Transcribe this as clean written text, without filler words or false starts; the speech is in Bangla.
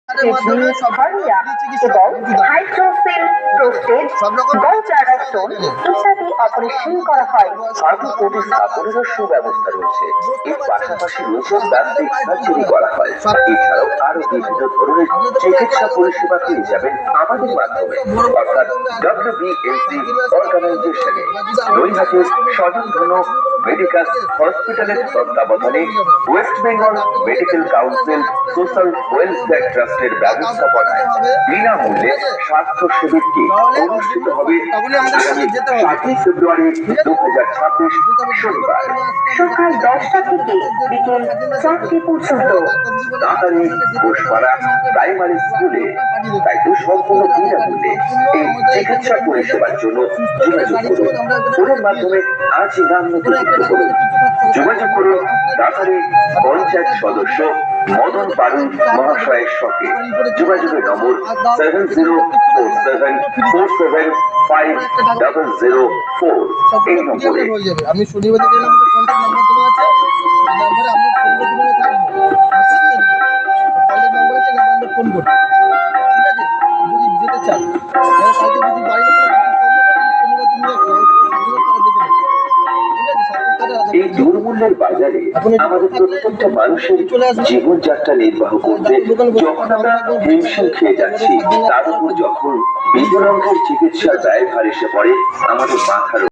কিডনি, হার্নিয়া এবং হাইড্রোসিল, প্রোস্টেট, গলব্লাডার স্টোন ইত্যাদি অপারেশন করা হয়। অর্থোপেডিক স্থাপনেরও সুব্যবস্থা রয়েছে। এর পাশাপাশি রয়েছে প্লাস্টিক সার্জারি করা হয়। এছাড়াও আরো বিভিন্ন ধরনের চিকিৎসা পরিষেবা পেয়ে যাবেন আমাদের মাধ্যমে, অর্থাৎ WBLC অর্গানাইজেশনে। নৈহাটির স্বনামধন্য মেডিকাস হসপিটালের তত্ত্বাবধানে West Bengal medical council social welfare ট্রাস্টের ব্যবস্থাপনায় বিনামূল্যে স্বাস্থ্য শিবিরটি অনুষ্ঠিত হবে আগামী 7 ফেব্রুয়ারি 2026 শনিবার সকাল 10টা থেকে বিকেল 4টে পর্যন্ত। নাতারি ঘোষপাড়া প্রাইমারি স্কুলে। তাই তো সম্পূর্ণ বিনামূল্যে এই চিকিৎসা পরিষেবার জন্য যোগাযোগ করুন। ফোনের মাধ্যমে আজই নাম নথিভুক্ত করুন। যোগাযোগ করুন নাতারি পঞ্চায়েত সদস্য মদন পারুল মহাশয়ের সঙ্গে। যোগাযোগের নম্বর 7047475004 এই নম্বরে। আমি শনিবার থেকে আমাদের কন্ট্যাক্ট নাম্বার দেওয়া আছে, এই নাম্বারে আমরা শনিবার দিনে থাকবো। কন্ট্যাক্ট নাম্বার আছে, নাম্বারে ফোন করুন। ঠিক আছে, যদি যেতে চান কালকে যদি বাড়িতে কোনো কিছু প্রবলেম হয় শনিবার দিন নিয়ে আসবো, তারা দেখে নেবে। ঠিক আছে, এই দুর্মূল্যের বাজারে আমাদের প্রত্যেকটা মানুষের জীবনযাত্রা নির্বাহ করতে যখন আমরা হিমশিম খেয়ে যাচ্ছি, তার উপর যখন বিপুল অঙ্কের চিকিৎসার ব্যয়ভার এসে পড়ে আমাদের মাথার